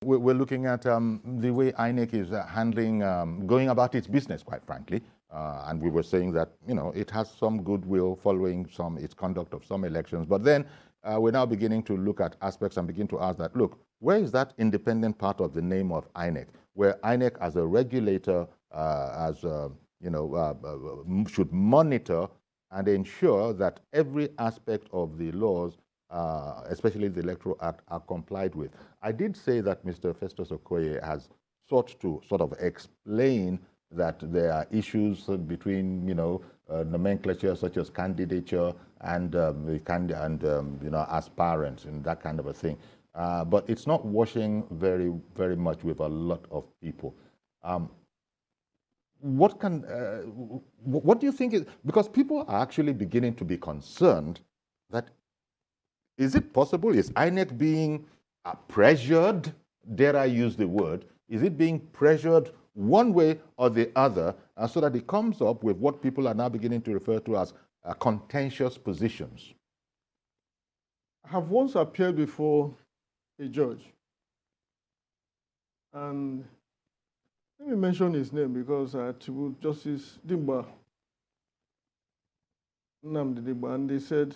We're looking at the way Inec is handling, going about its business, quite frankly. And we were saying that, you know, it has some goodwill following its conduct of some elections. But then we're now beginning to look at aspects and begin to ask that, look, where is that independent part of the name of Inec, where Inec as a regulator, should monitor and ensure that every aspect of the laws, especially the Electoral Act, are complied with. I did say that Mr. Festus Okoye has sought to sort of explain that there are issues between, nomenclature such as candidature and aspirants and that kind of a thing. But it's not washing very, very much with a lot of people. What do you think is, because people are actually beginning to be concerned that, is it possible, is INEC being pressured, dare I use the word, is it being pressured one way or the other, so that it comes up with what people are now beginning to refer to as contentious positions? I have once appeared before a judge, and let me mention his name because I attribute Justice Dimba, Nnamdi Dimba, and they said,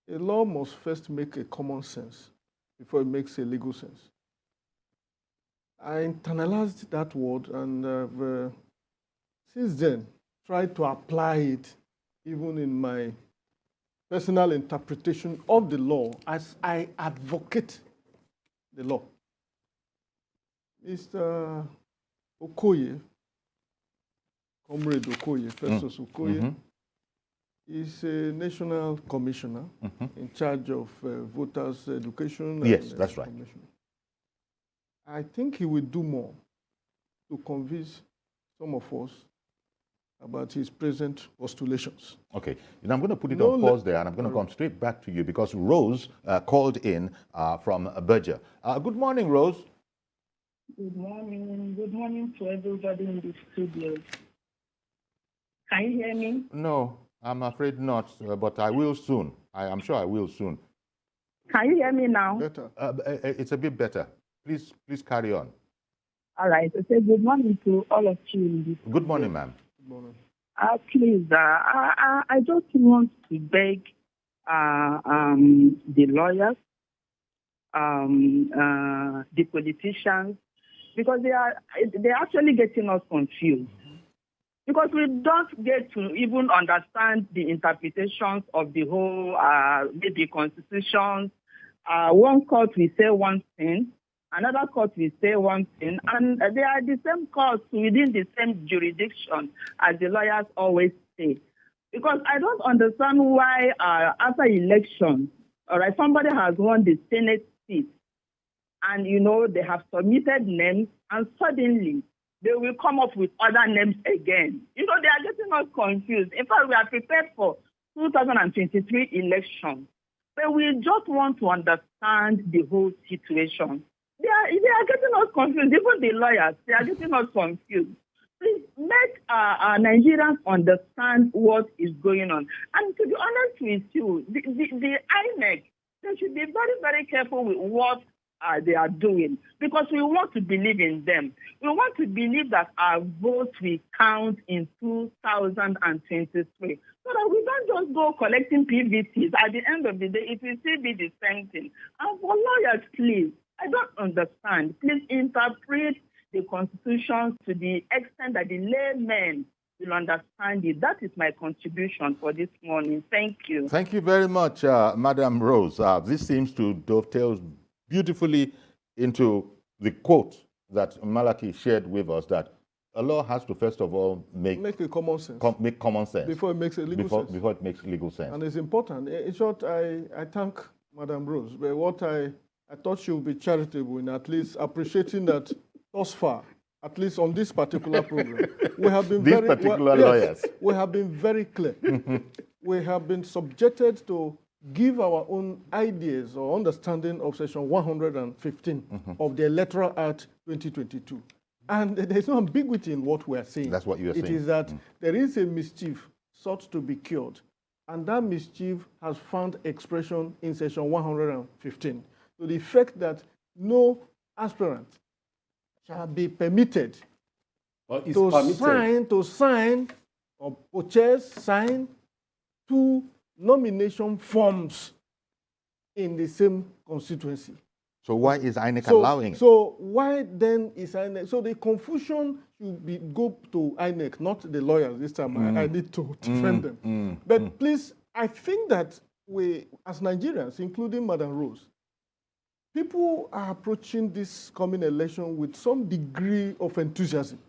a law must first make a common sense before it makes a legal sense. I internalized that word and since then tried to apply it even in my personal interpretation of the law as I advocate the law. Mr. Okoye, Comrade Okoye, Festus Okoye, is a national commissioner in charge of voters' education. Yes, that's right. I think he will do more to convince some of us about his present postulations. Okay, and I'm going to put it on pause there, and I'm going to come straight back to you because Rose called in from Berger. Good morning, Rose. Good morning. Good morning to everybody in the studio. Can you hear me? No, I'm afraid not, but I will soon. I'm sure I will soon. Can you hear me now? Better. It's a bit better. Please carry on. All right. I say good morning to all of you in this Good morning, ma'am. Good morning. Please, I just want to beg the lawyers, the politicians, because they're actually getting us confused. Because we don't get to even understand the interpretations of the whole, maybe constitutions. One court will say one thing, another court will say one thing, and they are the same courts within the same jurisdiction, as the lawyers always say. Because I don't understand why after election, all right, somebody has won the Senate seat, and they have submitted names, and suddenly they will come up with other names again. They are getting us confused. In fact, we are prepared for 2023 elections, but we just want to understand the whole situation. They are getting us confused. Even the lawyers, they are getting us confused. Please make Nigerians understand what is going on. And to be honest with you, the INEC, they should be very, very careful with what they are doing, because we want to believe in them. We want to believe that our votes will count in 2023, so that we don't just go collecting PVCs. At the end of the day, it will still be the same thing. And for lawyers, please, I don't understand. Please interpret the Constitution to the extent that the laymen will understand it. That is my contribution for this morning. Thank you. Thank you very much, Madam Rose. This seems to dovetail beautifully into the quote that Malachy shared with us, that a law has to first of all make a common sense. Make common sense before it makes a legal sense. Before it makes legal sense. And it's important. In short, I thank Madam Rose, but what I thought she would be charitable in at least appreciating that thus far, at least on this particular program, we have been lawyers. We have been very clear. We have been subjected to give our own ideas or understanding of Section 115 of the Electoral Act 2022. And there's no ambiguity in what we are saying. That's what you are saying. It is that there is a mischief sought to be cured, and that mischief has found expression in Section 115, to the effect that no aspirant shall be permitted Or is to permitted. sign or purchase, sign 2 nomination forms in the same constituency. So why is INEC allowing it? So why then is INEC? So the confusion should go to INEC, not the lawyers this time. I need to defend them. But please, I think that we, as Nigerians, including Madam Rose, people are approaching this coming election with some degree of enthusiasm,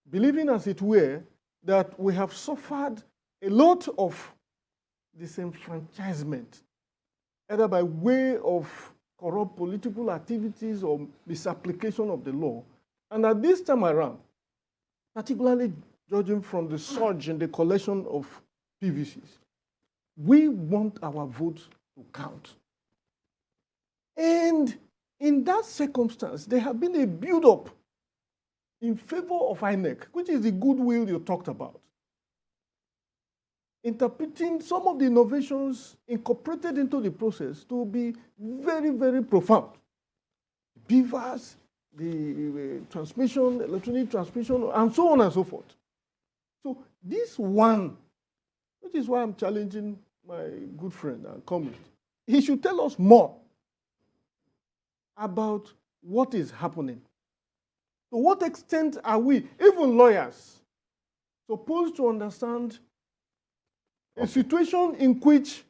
believing as it were that we have suffered a lot of disenfranchisement, either by way of corrupt political activities or misapplication of the law. And at this time around, particularly judging from the surge in the collection of PVCs, we want our votes to count. And in that circumstance, there have been a build-up in favor of INEC, which is the goodwill you talked about, interpreting some of the innovations incorporated into the process to be very, very profound. Beavers, the transmission, electronic transmission, and so on and so forth. So this one, which is why I'm challenging my good friend and colleague, he should tell us more about what is happening. To what extent are we, even lawyers, supposed to understand a situation in which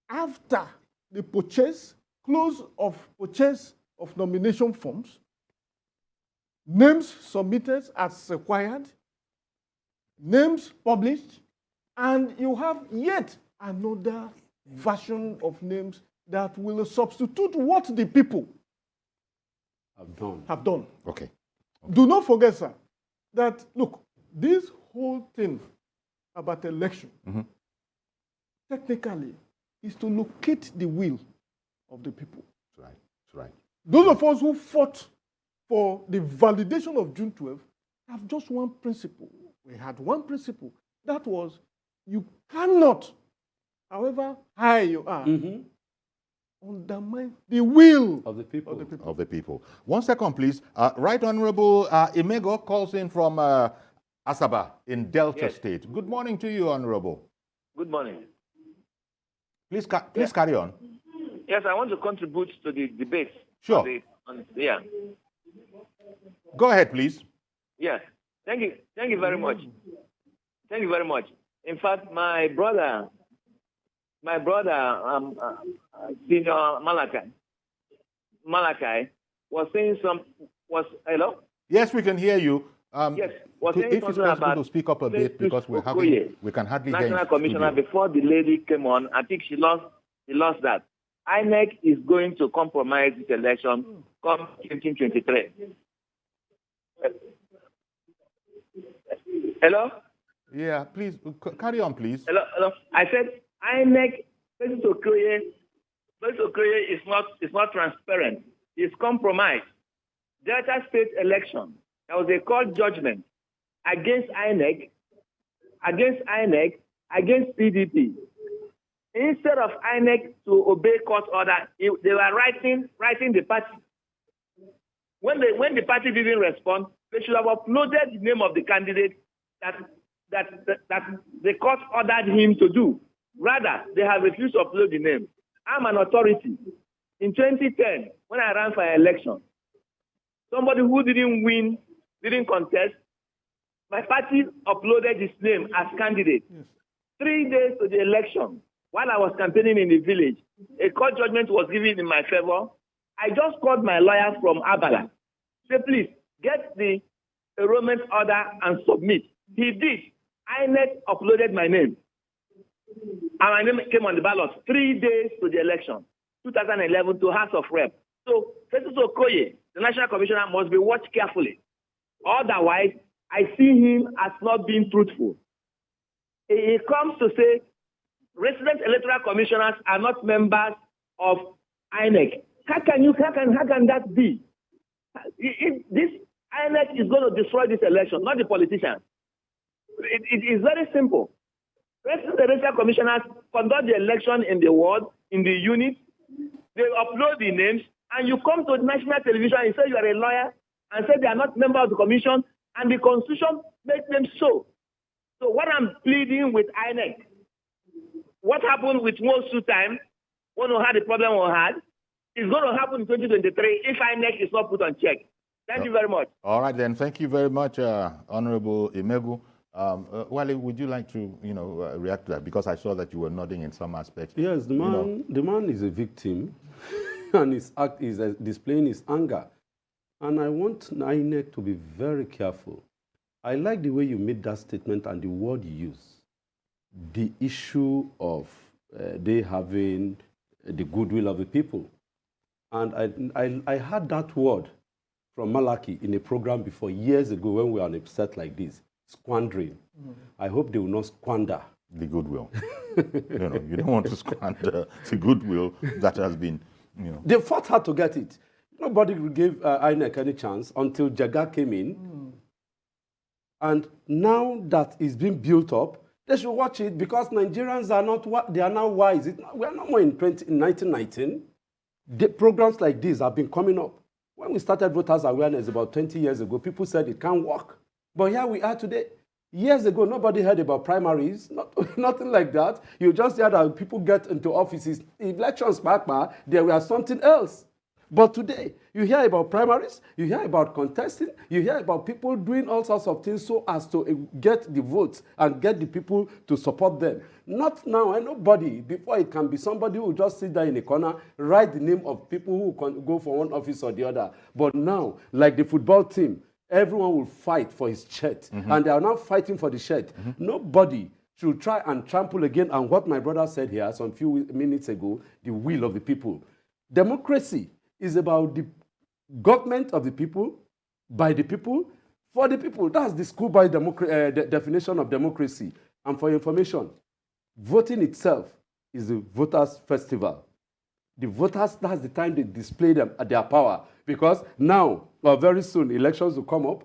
after the purchase, close of purchase of nomination forms, names submitted as required, names published, and you have yet another version of names that will substitute what the people have done. Okay. Do not forget, sir, that, look, this whole thing about election, technically, is to locate the will of the people. That's right. That's right. Those of us who fought for the validation of June 12 have just one principle. We had one principle. That was, you cannot, however high you are, undermine the will Of the people. Of the people. 1 second, please. Right Honorable Imegwu calls in from Asaba in Delta State. Good morning to you, Honorable. Good morning. Please carry on. Yes, I want to contribute to the debate. Sure. Yeah. Go ahead, please. Yes. Thank you. Thank you very much. Thank you very much. In fact, my brother, Senior Malachy, was saying hello? Yes, we can hear you. Yes, was saying if it's something possible about to speak up a bit because we can hardly hear you. National Commissioner, before the lady came on, I think he lost that. INEC is going to compromise this election come 2023. Hello? Yeah, please carry on, please. Hello. I said INEC, President Okoye is not transparent. It's compromised. Delta State election, there was a court judgment against INEC, against PDP. Instead of INEC to obey court order, they were writing the party. When the party didn't respond, they should have uploaded the name of the candidate that the court ordered him to do. Rather, they have refused to upload the name. I'm an authority. In 2010, when I ran for an election, somebody who didn't contest, my party uploaded his name as candidate. Yes. 3 days to the election, while I was campaigning in the village, a court judgment was given in my favor. I just called my lawyer from Abala. Say, please, get the enrollment order and submit. He did. INEC uploaded my name. And my name came on the ballot 3 days to the election, 2011, to House of Rep. So, President Okoye, the National Commissioner, must be watched carefully. Otherwise, I see him as not being truthful. He comes to say, resident electoral commissioners are not members of INEC. How can that be? This INEC is going to destroy this election, not the politicians. It is very simple. Resident electoral commissioners conduct the election in the ward, in the unit. They upload the names, and you come to national television and say you are a lawyer and say they are not member of the commission, and the constitution makes them so. So what I'm pleading with INEC, what happened with Mosu time, when we had the problem we had, is going to happen in 2023 if INEC is not put on check. Thank you very much. All right, then. Thank you very much, Honorable Imegwu. Wale, would you like to, react to that? Because I saw that you were nodding in some aspects. Yes, the man is a victim, and is displaying his anger. And I want INEC to be very careful. I like the way you made that statement and the word you use. The issue of they having the goodwill of the people. And I heard that word from Malachy in a program before years ago when we were on a set like this, squandering. I hope they will not squander the goodwill. You don't want to squander the goodwill that has been, They fought hard to get it. Nobody gave INEC any chance until Jaga came in. And now that it's being built up, they should watch it because Nigerians are not, they are now wise. We are no more in 1919. The programs like this have been coming up. When we started voters awareness about 20 years ago, people said it can't work. But here we are today. Years ago, nobody heard about primaries, nothing like that. You just heard that people get into offices. Elections back, there were something else. But today, you hear about primaries, you hear about contesting, you hear about people doing all sorts of things so as to get the votes and get the people to support them. Not now, and nobody, before it can be somebody who will just sit there in a corner, write the name of people who can go for one office or the other. But now, like the football team, everyone will fight for his shirt, and they are now fighting for the shirt. Nobody should try and trample again on what my brother said here some few minutes ago, the will of the people. Democracy is about the government of the people, by the people, for the people. That's the schoolboy definition of democracy. And for your information, voting itself is the voters' festival. The voters, that's the time they display their power. Because now, or very soon, elections will come up.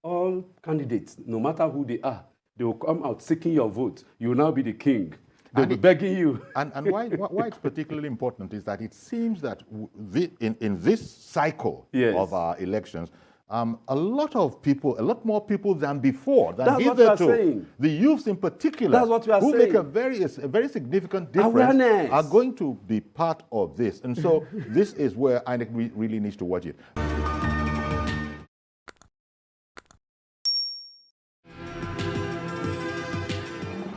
All candidates, no matter who they are, they will come out seeking your vote. You will now be the king. They'll be begging you. And why it's particularly important is that it seems that in this cycle of our elections, a lot more people than before, than That's what we are hitherto, saying. the youths in particular, That's what we are who saying. make a very significant difference, Awareness. are going to be part of this. And so this is where INEC really needs to watch it.